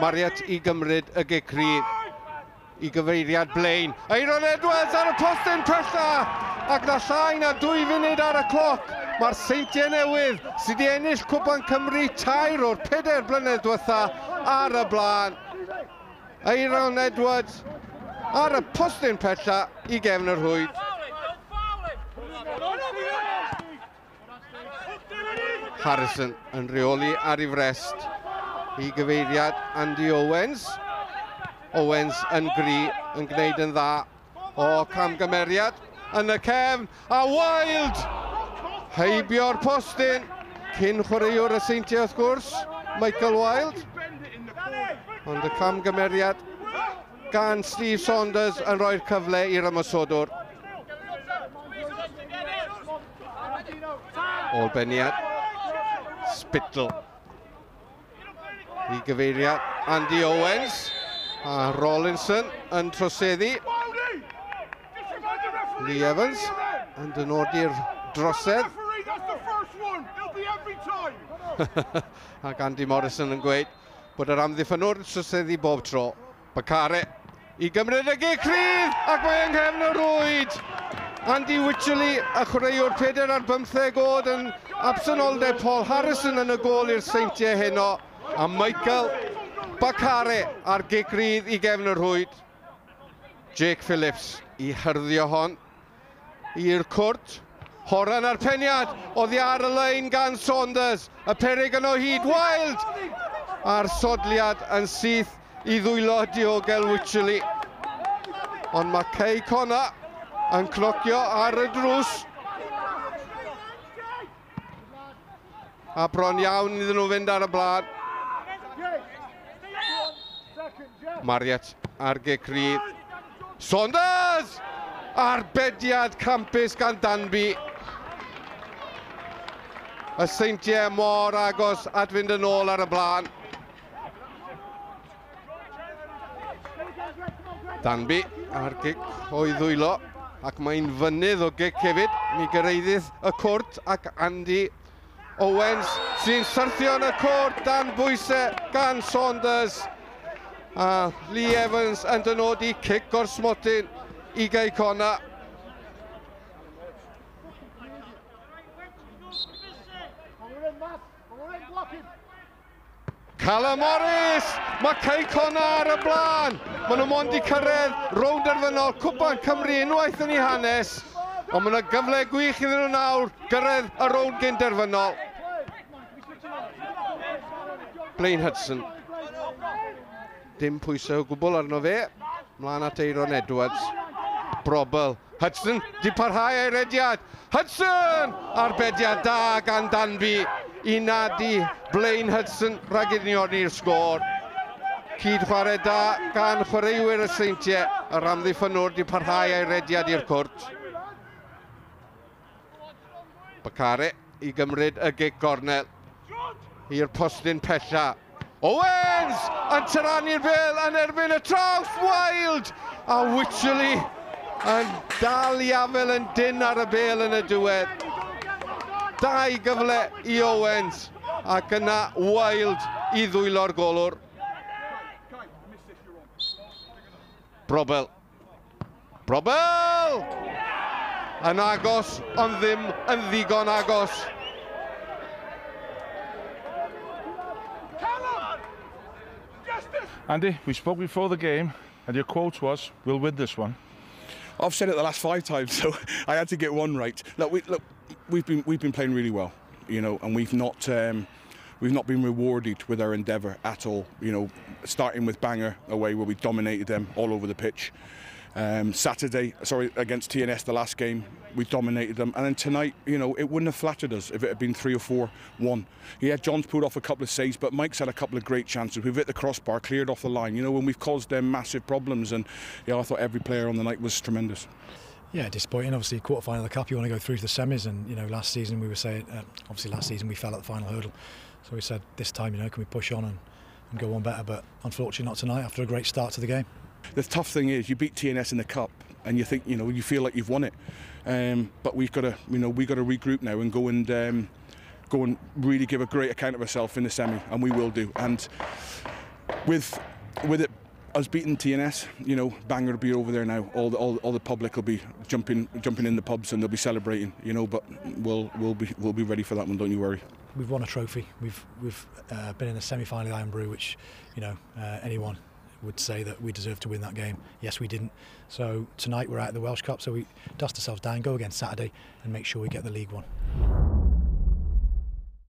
Mariat I gymryd y gicrydd I gyfeiriad blaen. Eiron Edwards ar y postyn pella ac na llai na 2 funud ar y cloc. Mae'r Seintiau Newydd sydd wedi ennill Cwpan Cymru 3 o'r 4 blynedd diwetha ar y blaen. Eiron Edwards ar y postyn pella I gefn yr hwyd. Harrison yn reoli ar ei frest I gyfeiriad Andy Owens. Owens yn gri yn gwneud yn dda o camgymeriad yn y cefn a Wild heibio'r postyn cyn chwaraewr y Seintiau wrth gwrs Michael Wild ond y camgymeriad gan Steve Saunders yn rhoi'r cyfle i'r ymosodwr olbeniad Spittle I gyfeiriad Andy Owens a Rollinson yn troseddu Lee Evans yn dynodi'r drosedd ac Andy Morrison yn gweud bod yr amddiffynwr yn troseddu bob tro Bacare I gymryd y gicrydd ac mae yng nghefn y rwyd Andy Wycherley y chwaraewr 4 ar 15 oed yn absenoldeb Paul Harrison yn y gôl i'r Seintiau heno a Michael Bacare ar gicrydd I gefn yr rwyd Jake Phillips I hyrddio hon i'r cwrt Horan ar peniad oddi ar y lein gan Saunders y peryg yn o hyd Wild a'r sodliad yn syth I ddwylo diogel Wycherley ond mae Cei Connah yn cnocio ar y drws a bron iawn iddyn nhw fynd ar y blaen Mariat ar gicrydd Saunders arbediad campus gan Danby y Seintiau mor agos at fynd yn ôl ar y blaen Danby ar gic o'i ddwylo ac mae'n fynydd o gic hefyd mi gyrraeddydd y cwrt ac Andy Owens sy'n syrthio yn y cwrt dan bwysau gan Saunders a Lee Evans yn dynodi cic o'r smotyn I Cei Connah Callum Morris mae Cei Connah ar y blaen maen nhw mond I cyrraedd rownd derfynol Cwpan Cymru unwaith yn ei hanes ond mae yna gyfle gwych iddyn nhw nawr gyrraedd y rownd gyn derfynol Blaine Hudson dim pwysau o gwbl arno fe mlaen at Eiron Edwards Brobl Hudson di parhau ei rediad Hudson arbediad da gan Danby I nadi Blaine Hudson rhag unioni'r sgôr cyd chwarae da gan chwaraewyr y Seintiau yr amddiffynwr di parhau ei rediad i'r cwrt Bacare I gymryd y gic gornel i'r postyn pella Owens yn tyrannu'r bel yn erbyn y traws Wild a Wycherley yn dal I afel yn dyn ar y bel yn y diwedd 2 gyfle I Owens ac yna Wild I ddwylo'r golwr Brobl yn agos ond ddim yn ddigon agos Andy, we spoke before the game, and your quote was, "We'll win this one." I've said it the last 5 times, so I had to get one right. Look, we've been playing really well, you know, and we've not been rewarded with our endeavour at all. You know, starting with Bangor away, where we dominated them all over the pitch. Saturday, against TNS, the last game, we dominated them. And then tonight, you know, it wouldn't have flattered us if it had been 3 or 4-1. Yeah, John's pulled off a couple of saves, but Mike's had a couple of great chances. We've hit the crossbar, cleared off the line, you know, when we've caused them massive problems. And, yeah, I thought every player on the night was tremendous. Yeah, disappointing. Obviously, quarter-final of the Cup, you want to go through to the semis. And, you know, last season we were saying, obviously last season we fell at the final hurdle. So we said, this time, you know, can we push on and go on better? But unfortunately not tonight after a great start to the game. The tough thing is you beat TNS in the Cup and you think, you know, you feel like you've won it. But we've got to, you know, we've got to regroup now and go and really give a great account of ourselves in the semi, and we will do. And with it us beating TNS, you know, Bangor will be over there now. All the public will be jumping in the pubs and they'll be celebrating, you know. But we'll be ready for that one. Don't you worry. We've won a trophy. We've been in the semi-final of the Iron Brew, which, you know, anyone would say that we deserve to win that game. Yes, we didn't. So tonight we're out of the Welsh Cup, so we dust ourselves down, go again Saturday, and make sure we get the League one.